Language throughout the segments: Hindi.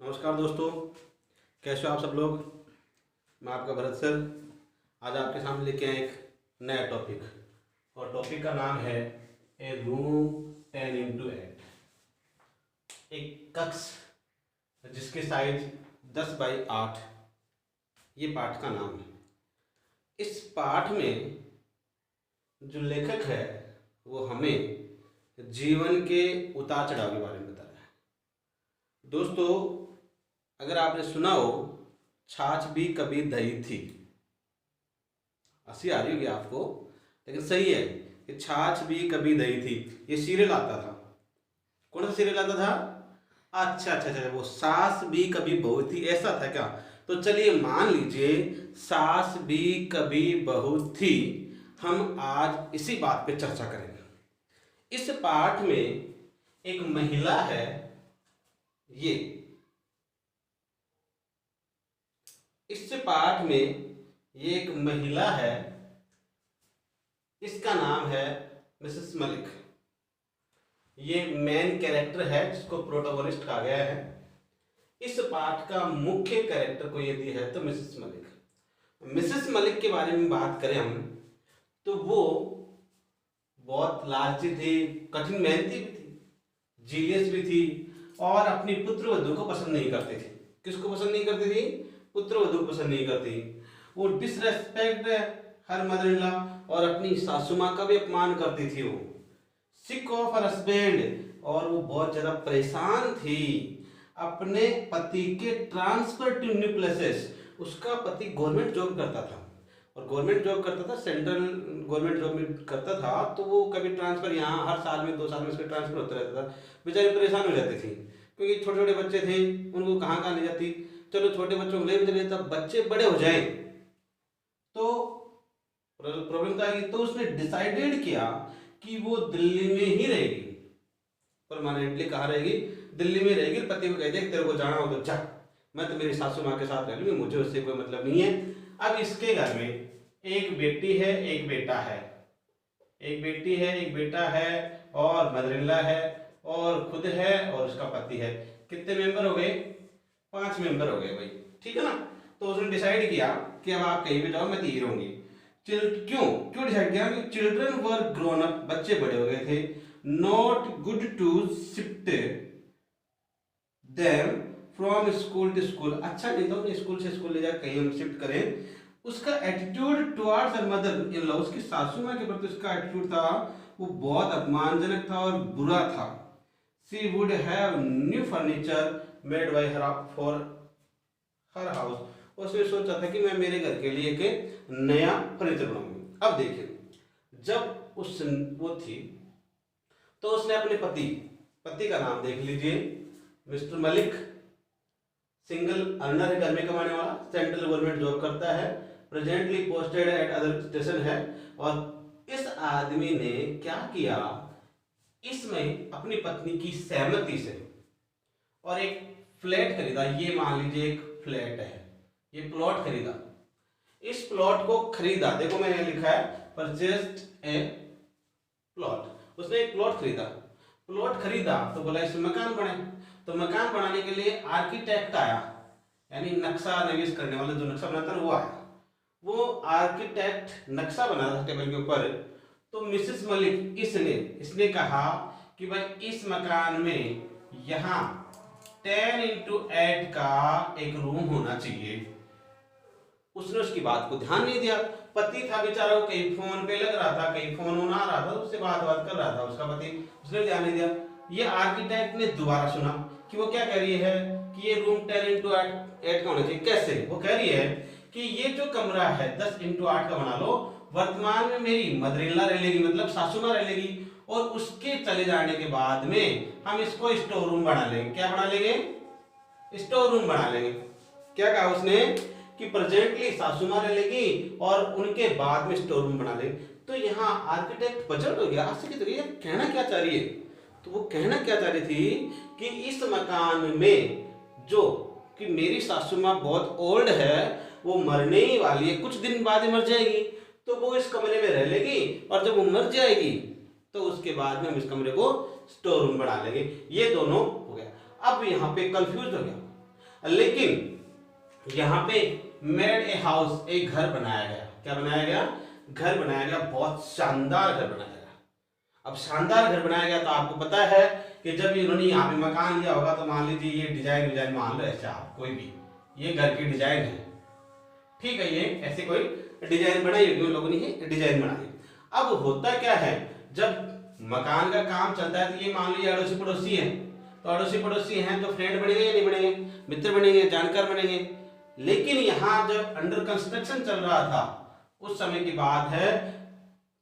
नमस्कार दोस्तों, कैसे हो आप सब लोग। मैं आपका भरत सर आज आपके सामने लेके आए एक नया टॉपिक और टॉपिक का नाम है ए रूम 10x8। एक कक्ष जिसकी साइज 10x8, ये पाठ का नाम है। इस पाठ में जो लेखक है वो हमें जीवन के उतार चढ़ाव के बारे में बता रहा है। दोस्तों, अगर आपने सुना हो छाछ भी कभी दही थी, हंसी आ रही होगी आपको, लेकिन सही है कि छाछ भी कभी दही थी। ये सीरियल आता था। कौन सा सीरियल आता था? अच्छा, वो सास भी कभी बहू थी, ऐसा था क्या? तो चलिए मान लीजिए सास भी कभी बहू थी। हम आज इसी बात पे चर्चा करेंगे। इस पाठ में एक महिला है, ये इस पाठ में ये एक महिला है, इसका नाम है मिसेस मलिक। ये मेन कैरेक्टर है जिसको प्रोटोगोनिस्ट कहा गया है। इस पाठ का मुख्य कैरेक्टर को यदि है तो मिसेस मलिक। मिसेस मलिक के बारे में बात करें हम तो वो बहुत लालची थी, कठिन मेहनती भी थी, जीनियस भी थी और अपनी पुत्रवधू को पसंद नहीं करती थी। किसको पसंद नहीं करती थी? पुत्रवधू पसंद नहीं करती। वो disrespect her mother in law और अपनी सासू माँ का भी अपमान करती थी। वो सिक ऑफ हर हस्बैंड और वो बहुत ज्यादा परेशान थी अपने पति के ट्रांसफर टू न्यू प्लेसेस। उसका पति गवर्नमेंट जॉब करता था और गवर्नमेंट जॉब करता था, सेंट्रल गवर्नमेंट जॉब में करता था। तो वो कभी ट्रांसफर यहाँ हर साल में 2 साल में उसका ट्रांसफर होता रहता था। बेचारी परेशान हो जाती थी क्योंकि छोटे छोटे बच्चे थे, उनको कहाँ कहाँ ले जाती। चलो छोटे बच्चों को ले भी चले, तब बच्चे बड़े हो जाए तो प्रॉब्लम क्या आएगी। तो उसने डिसाइडेड किया कि वो दिल्ली में ही रहेगी, परमानेंटली। कहाँ रहेगी? दिल्ली में रहेगी। पति को कहते तेरे को जाना हो तो जा, मैं तो मेरी सासू माँ के साथ रह लूंगी, मुझे उससे कोई मतलब नहीं है। अब इसके घर में एक बेटी है, एक बेटा है, एक बेटी है, एक बेटा है और मदर इन लॉ है और खुद है और उसका पति है। कितने मेंबर हो गए? 5 मेंबर हो गए भाई, ठीक है ना। तो उसने डिसाइड किया कि अब आप कहीं भी जाओ, मैं तो यही रहूंगी। क्यों डिसाइड किया? कि चिल्ड्रन वर ग्रोन अप, बच्चे बड़े हो गए थे। Not good to shift them from school to school, अच्छा नहीं तो स्कूल से स्कूल ले जाकर कहीं हम शिफ्ट करें। उसका attitude towards her mother in law, उसकी सासू माँ के प्रति उसका एटीट्यूड था वो बहुत अपमानजनक था और बुरा था। She would have new furniture made by her for her house, उसने सोचा था कि मैं मेरे घर के लिए एक नया फर्नीचर बनाऊंगी। अब देखिए, जब उस वो थी तो उसने अपने पति का नाम देख लीजिए, मिस्टर मलिक, सिंगल अर्नर है, घर में कमाने वाला, सेंट्रल गवर्नमेंट जॉब करता है, presently posted at other station है। और इस आदमी ने क्या किया, इसमें अपनी पत्नी की सहमति से और एक फ्लैट खरीदा। ये मान लीजिए एक फ्लैट है, ये प्लॉट खरीदा। इस प्लॉट को खरीदा, देखो मैंने लिखा है परचेस्ड ए प्लॉट। उसने एक प्लॉट खरीदा तो बोला इसमें मकान बने। तो मकान बनाने के लिए आर्किटेक्ट आया, यानी नक्शा नवीस करने वाला जो नक्शा बनाता है वो आया। वो आर्किटेक्ट नक्शा बना था टेबल के ऊपर। तो मिसेस मलिक इसने कहा कि भाई इस मकान में यहाँ 10x8 का एक रूम होना चाहिए। उसने उसकी बात को ध्यान नहीं दिया। पति था बेचारा, वो कहीं फोन पे लग रहा था, कहीं फोन आ रहा था, उससे बात कर रहा था उसका पति, उसने ध्यान नहीं दिया। ये आर्किटेक्ट ने दोबारा सुना कि वो क्या कह रही है कि ये रूम 10x8 का होना चाहिए। कैसे? वो कह रही है कि ये जो कमरा है 10x8 का बना लो, वर्तमान में मेरी मदर इन लॉ रह लेगी, मतलब सासू माँ रह लेगी, और उसके चले जाने के बाद में हम इसको स्टोर रूम बना लेंगे। क्या बना लेंगे? स्टोर रूम बना लेंगे। क्या कहा उसने कि प्रेजेंटली सासू माँ रह लेगी और उनके बाद में स्टोर रूम बना लेंगे। तो यहाँ आर्किटेक्ट पजल हो गया, आश्चर्य हो गया, कहना क्या चाह रही है। तो वो कहना क्या चाह रही थी कि इस मकान में जो कि मेरी सासू माँ बहुत ओल्ड है, वो मरने ही वाली है, कुछ दिन बाद ही मर जाएगी, तो वो इस कमरे में रह लेगी और जब वो मर जाएगी तो उसके बाद में हम इस कमरे को स्टोर रूम बना लेंगे। ये दोनों हो गया। अब यहाँ पे कंफ्यूज हो गया लेकिन यहाँ पे मेड ए हाउस, एक घर बनाया गया। क्या बनाया गया? घर बनाया गया, बहुत शानदार घर बनाया गया। अब शानदार घर बनाया गया तो आपको पता है कि जब इन्होंने यहाँ पे मकान लिया होगा तो मान लीजिए ये डिजाइन मान लो ऐसे, आप कोई भी ये घर की डिजाइन है, ठीक है, ये ऐसे कोई डिजाइन बनाई होगी उन लोगों ने, ये डिजाइन बनाई। अब होता क्या है, जब मकान का काम चलता है तो ये मान लीजिए अड़ोसी पड़ोसी हैं, तो अड़ोसी पड़ोसी हैं तो फ्रेंड बनेंगे या नहीं बनेंगे? मित्र बनेंगे, जानकार बनेंगे। लेकिन यहाँ जब अंडर कंस्ट्रक्शन चल रहा था उस समय की बात है,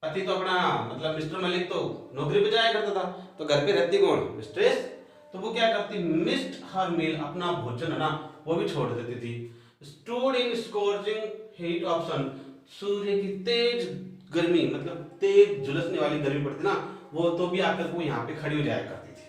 पति तो अपना मतलब मिस्टर मलिक तो नौकरी पे जाया करता था, तो घर पे रहती कौन? मिस्ट्रेस। तो वो क्या करती? मिस्ड हर मील, अपना भोजन है ना वो भी छोड़ देती थी। Stood in scorching heat of sun, सूर्य की तेज गर्मी, मतलब तेज झुलसने वाली गर्मी पड़ती ना, वो तो भी आकर वो यहाँ पे खड़ी हो जाया करती थी।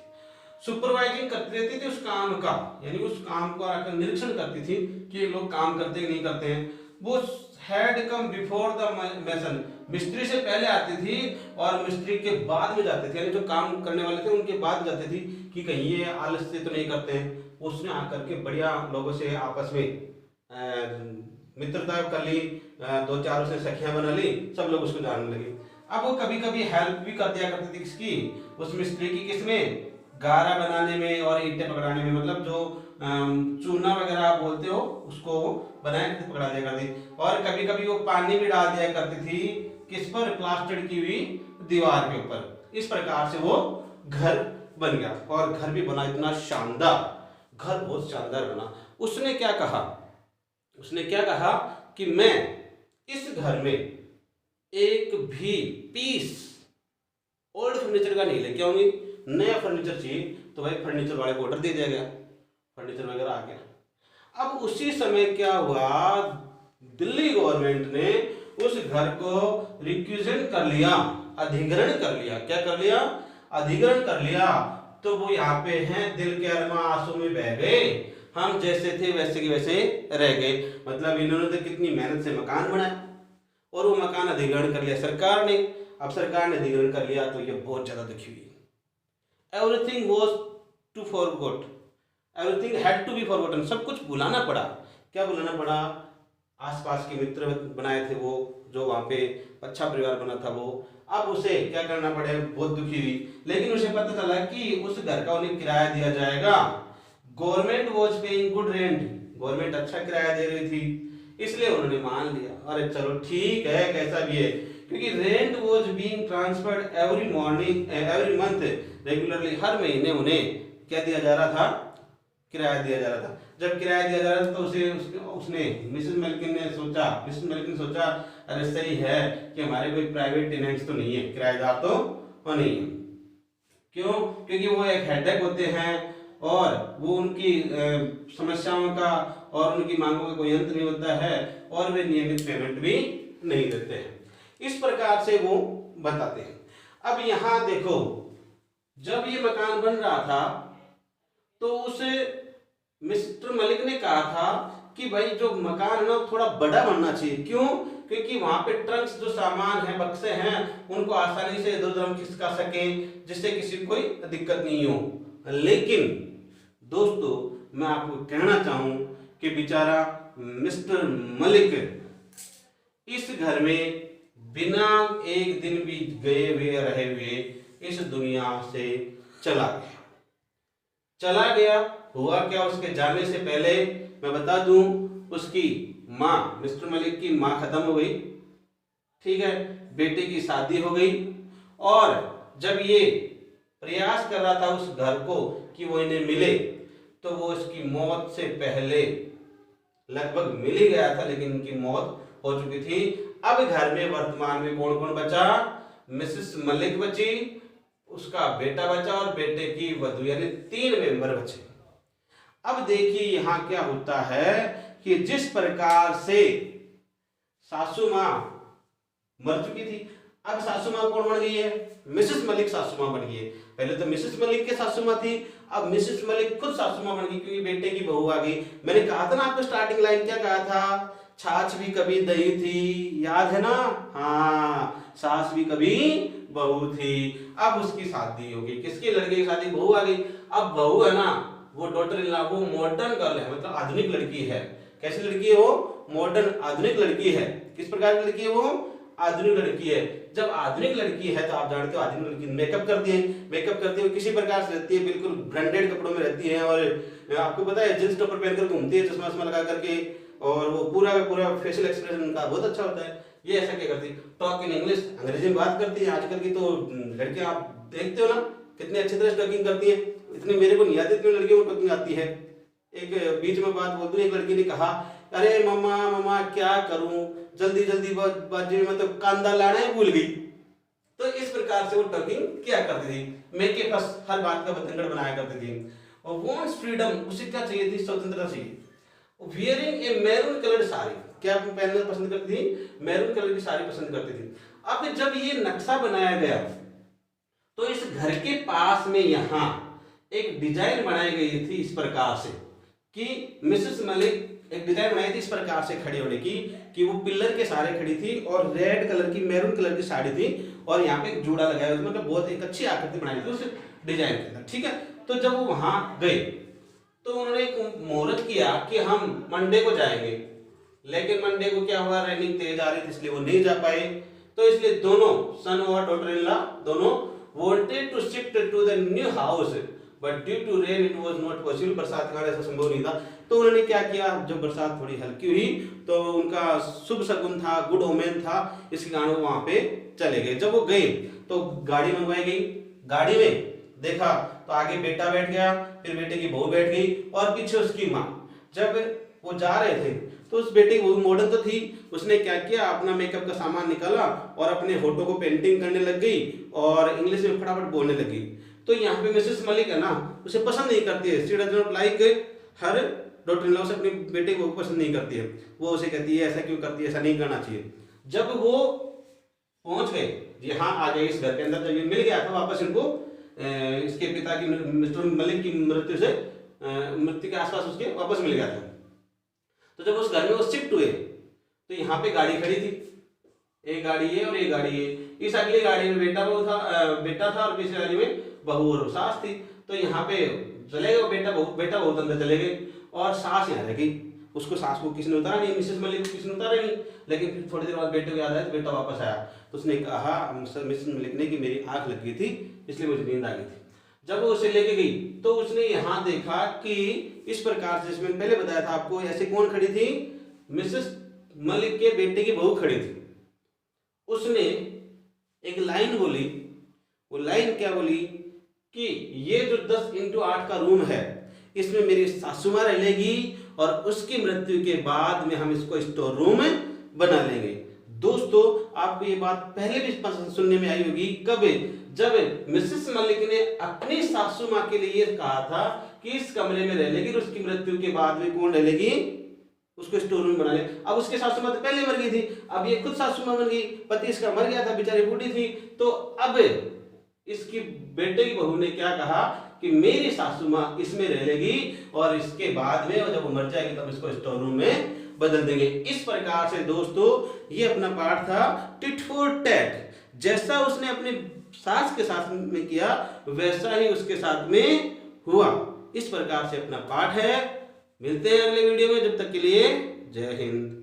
सुपरवाइजिंग करती रहती थी उस काम का, यानी उस काम को आकर निरीक्षण करती थी कि ये लोग काम करते कि नहीं करते हैं। वो had come before the mason, मिस्त्री से पहले आती थी और मिस्त्री के बाद में जाते थे, यानी जो काम करने वाले थे उनके बाद जाती थी कि कहीं ये आलस से तो नहीं करते हैं। उसने आकर के बढ़िया लोगों से आपस में मित्रता कर ली, दो चार उसने सखियां बना ली, सब लोग उसको जानने लगे। अब वो कभी कभी हेल्प भी कर दिया करती थी किसकी? उस मिस्त्री की। किसमें? गारा बनाने में और ईंटें पकड़ाने में, मतलब जो चूना वगैरह आप बोलते हो उसको बनाया करती, पकड़ा दिया करती। और कभी कभी वो पानी भी डाल दिया करती थी किस पर? प्लास्टर की हुई दीवार के ऊपर। इस प्रकार से वो घर बन गया, और घर भी बना इतना शानदार, घर बहुत शानदार बना। उसने क्या कहा? उसने क्या कहा कि मैं इस घर में एक भी पीस ओल्ड फर्नीचर का नहीं लेके आऊंगी, नया फर्नीचर चाहिए। तो भाई फर्नीचर वाले को ऑर्डर दे दिया गया, फर्नीचर वगैरह आ गया। अब उसी समय क्या हुआ, दिल्ली गवर्नमेंट ने उस घर को रिक्विजिट कर लिया, अधिग्रहण कर लिया। क्या कर लिया? अधिग्रहण कर लिया। तो वो यहाँ पे हैं, दिल के अरमा आंसू में बह गए, हम जैसे थे वैसे के वैसे रह गए। मतलब इन्होंने तो कितनी मेहनत से मकान बनाया और वो मकान अधिग्रहण कर लिया सरकार ने। अब सरकार ने अधिग्रहण कर लिया तो ये बहुत ज्यादा दुखी हुई। Everything was to forgot, everything had to be forgotten, सब कुछ भुलाना पड़ा। क्या भुलाना पड़ा? आसपास के मित्र बनाए थे वो, जो वहां पे अच्छा परिवार बना था वो, अब उसे क्या करना पड़े? बहुत दुखी हुई। लेकिन उसे पता चला कि उस घर का उन्हें किराया दिया जाएगा। Government was paying good rent, government अच्छा किराया दे रही थी, इसलिए उन्होंने मान लिया। अरे चलो ठीक है, कैसा भी है, क्योंकि rent was being transferred every month regularly, हर महीने उन्हें क्या दिया जा रहा था? किराया दिया जा रहा था। जब किराया दिया जा रहा था तो उसने मिसेस मेल्किन ने सोचा अरे सही है कि हमारे कोई प्राइवेट टेनेंट्स तो नहीं है, किराएदार तो नहीं है। क्यों? क्योंकि वो एक हेडेक होते हैं और वो उनकी समस्याओं का और उनकी मांगों का कोई अंत नहीं होता है, और वे नियमित पेमेंट भी नहीं देते हैं। इस प्रकार से वो बताते हैं। अब यहाँ देखो, जब ये मकान बन रहा था तो उसे मिस्टर मलिक ने कहा था कि भाई जो मकान है ना थोड़ा बड़ा बनना चाहिए। क्यों? क्योंकि वहां पे ट्रंक्स, जो सामान है, बक्से हैं, उनको आसानी से इधर उधर हम खिसका सकें, जिससे किसी को कोई दिक्कत नहीं हो। लेकिन दोस्तों मैं आपको कहना चाहूं कि बेचारा मिस्टर मलिक इस घर में बिना एक दिन भी गए हुए रहे हुए इस दुनिया से चला गया। हुआ क्या? उसके जाने से पहले मैं बता दूं, उसकी माँ, मिस्टर मलिक की माँ खत्म हो गई, ठीक है, बेटे की शादी हो गई, और जब ये प्रयास कर रहा था उस घर को कि वो इन्हें मिले, तो वो इसकी मौत से पहले लगभग मिल ही गया था, लेकिन इनकी मौत हो चुकी थी। अब घर में वर्तमान में कौन कौन बचा? मिसेस मलिक बची, उसका बेटा बचा और बेटे की वधू, यानी 3 मेंबर बचे। अब देखिए यहाँ क्या होता है कि जिस प्रकार से सासू मां मर चुकी थी, अब सासू मां कौन बन गई है? मिसेस मलिक सासू मां बन गई है। पहले तो मिसेस मलिक के सासू मां थी, अब मिसेस मलिक खुद सासू मां बन गई, क्योंकि बेटे की बहू आ गई। मैंने कहा था ना आपको, स्टार्टिंग लाइन क्या कहा था? छाछ भी कभी दही थी, याद है ना? हाँ, सास भी कभी बहू थी। अब उसकी शादी हो गई, किसकी? लड़के की शादी, बहू आ गई। अब बहू है ना, वो डॉटर इन लॉ वो मॉडर्न गर्ल है, मतलब आधुनिक लड़की है। कैसी लड़की है वो? मॉडर्न आधुनिक लड़की है। किस प्रकार की लड़की है वो? आधुनिक लड़की है। जब आधुनिक लड़की है तो आप जानते हो आधुनिक लड़की मेकअप करती है, मेकअप करते हुए किसी प्रकार से रहती है, बिल्कुल ब्रांडेड कपड़ों में रहती है, और आपको पता है जींस टॉपर पहनकर घूमती है चश्मा वश्मा लगा करके, और वो पूरा का पूरा फेशियल एक्सप्रेशन उनका बहुत अच्छा होता है। ये ऐसा क्या करती है? टॉक इन इंग्लिश, अंग्रेजी में बात करती है। आजकल की तो लड़कियां आप देखते हो ना कितनी अच्छी तरह टॉकिंग करती है। इतनी मेरे को नहीं आती इतनी लड़कियों को टॉकिंग आती है। एक बीच में बात बोलती, एक लड़की ने कहा, अरे मम्मा मम्मा क्या करूं, जल्दी जल्दी बाजी में तो कांदा लाना ही भूल गई। तो इस प्रकार से वो टॉकिंग क्या करती थी, मेक बस हर बात का बतंगड़ बनाया करती थी। और वॉन्ट्स फ्रीडम, उसे क्या चाहिए थी? स्वतंत्रता चाहिए। वियरिंग ए मैरून कलर्ड साड़ी, क्या पहनना पसंद करती थी? मैरून कलर की साड़ी पसंद करती थी। अब जब ये नक्शा बनाया गया तो इस घर के पास में यहाँ एक डिजाइन बनाई गई थी इस प्रकार से कि मिसेस मलिक एक डिजाइन बनाई थी इस प्रकार से खड़े होने की, कि वो पिलर के सहारे खड़ी थी और रेड कलर की मैरून कलर की साड़ी थी, और यहाँ पे एक जूड़ा लगाया हुआ, मतलब बहुत एक अच्छी आकृति बनाई थी उस डिजाइन के अंदर। ठीक है, तो जब वो वहां गए तो उन्होंने एक मुहूर्त किया कि हम मंडे को जाएंगे, लेकिन मंडे को क्या हुआ, रेनिंग तेज आ रही थी इसलिए वो नहीं जा पाए। तो इसलिए दोनों सन और डॉटर इन लॉ दोनों wanted to shift to the new house but due to rain it was not possible, बरसात के कारण ऐसा संभव नहीं था। तो उन्होंने क्या किया, जब बरसात थोड़ी हल्की हुई तो उनका शुभ शगुन था, गुड ओमेन था, इसके कारण वो वहां पे चले गए। जब वो गए तो गाड़ी मंगवाई गई, गाड़ी में देखा तो आगे बेटा बैठ गया, फिर बेटे की बहू बैठ गई और पीछे उसकी माँ। जब वो जा रहे थे तो उस बेटे की, वो मॉडर्न तो थी, उसने क्या किया, अपना मेकअप का सामान निकाला और अपने होठों को पेंटिंग करने लग गई और इंग्लिश में फटाफट बोलने लगी। तो यहाँ पे मिसेस मलिक है ना, उसे पसंद नहीं करती है, she does not like her daughter in law, से अपने बेटे को पसंद नहीं करती है। वो उसे कहती है ऐसा क्यों करती है, ऐसा नहीं करना चाहिए। जब वो पहुंच गए, यहाँ आ गए इस घर के अंदर, जब ये मिल गया था वापस इनको इसके पिता की, मिस्टर मलिक की मृत्यु से मृत्यु के आसपास उसके वापस मिल गया था। तो जब उस घर में वो शिफ्ट हुए तो यहाँ पे गाड़ी खड़ी थी, एक गाड़ी है और एक गाड़ी है। इस अगली गाड़ी में बेटा था और पिछली गाड़ी में बहू और सास थी। तो यहाँ पे चले गए, बेटा बहू अंदर चले गए और सास यहाँ रह गई। उसको सास को किसी ने उतारा नहीं, मिसेस मलिक को किसी ने उतारा नहीं। लेकिन फिर थोड़ी देर बाद बेटे को याद आया तो बेटा वापस आया, तो उसने कहा मिसेस मलिक ने कि मेरी आंख लग गई थी इसलिए मुझे नींद आ गई थी। जब वो उसे लेके गई तो उसने यहाँ देखा कि इस प्रकार से, इसमें पहले बताया था आपको, ऐसे कौन खड़ी थी, मिसेस मलिक के बेटे की बहू खड़ी थी। उसने एक लाइन बोली, वो लाइन क्या बोली कि ये जो 10x8 का रूम है इसमें मेरी सासू मां रहेगी और उसकी मृत्यु के बाद में हम इसको स्टोर रूम बना लेंगे। दोस्तों आपको ये बात पहले भी सुनने में आई होगी, कब, जब मिसेस मलिक ने अपनी सासू मां के लिए कहा था कि इस कमरे में रह लेगी, उसकी मृत्यु के बाद में कौन रह लेगी, उसको स्टोर रूम बना ले। अब उसके सासू मां तो पहले मर गई थी, अब ये खुद सासू मां बन गई, पति इसका मर गया था, बेचारी बूढ़ी थी। तो अब इसकी बेटे की बहू ने क्या कहा कि मेरी सासू मां इसमें रह लेगी और इसके बाद में जब वो मर जाएगी तब इसको स्टोर रूम में बदल देंगे। इस प्रकार से दोस्तों ये अपना पाठ था टिट फॉर टैट। जैसा उसने अपने सास के साथ में किया वैसा ही उसके साथ में हुआ। इस प्रकार से अपना पाठ है। मिलते हैं अगले वीडियो में, जब तक के लिए जय हिंद।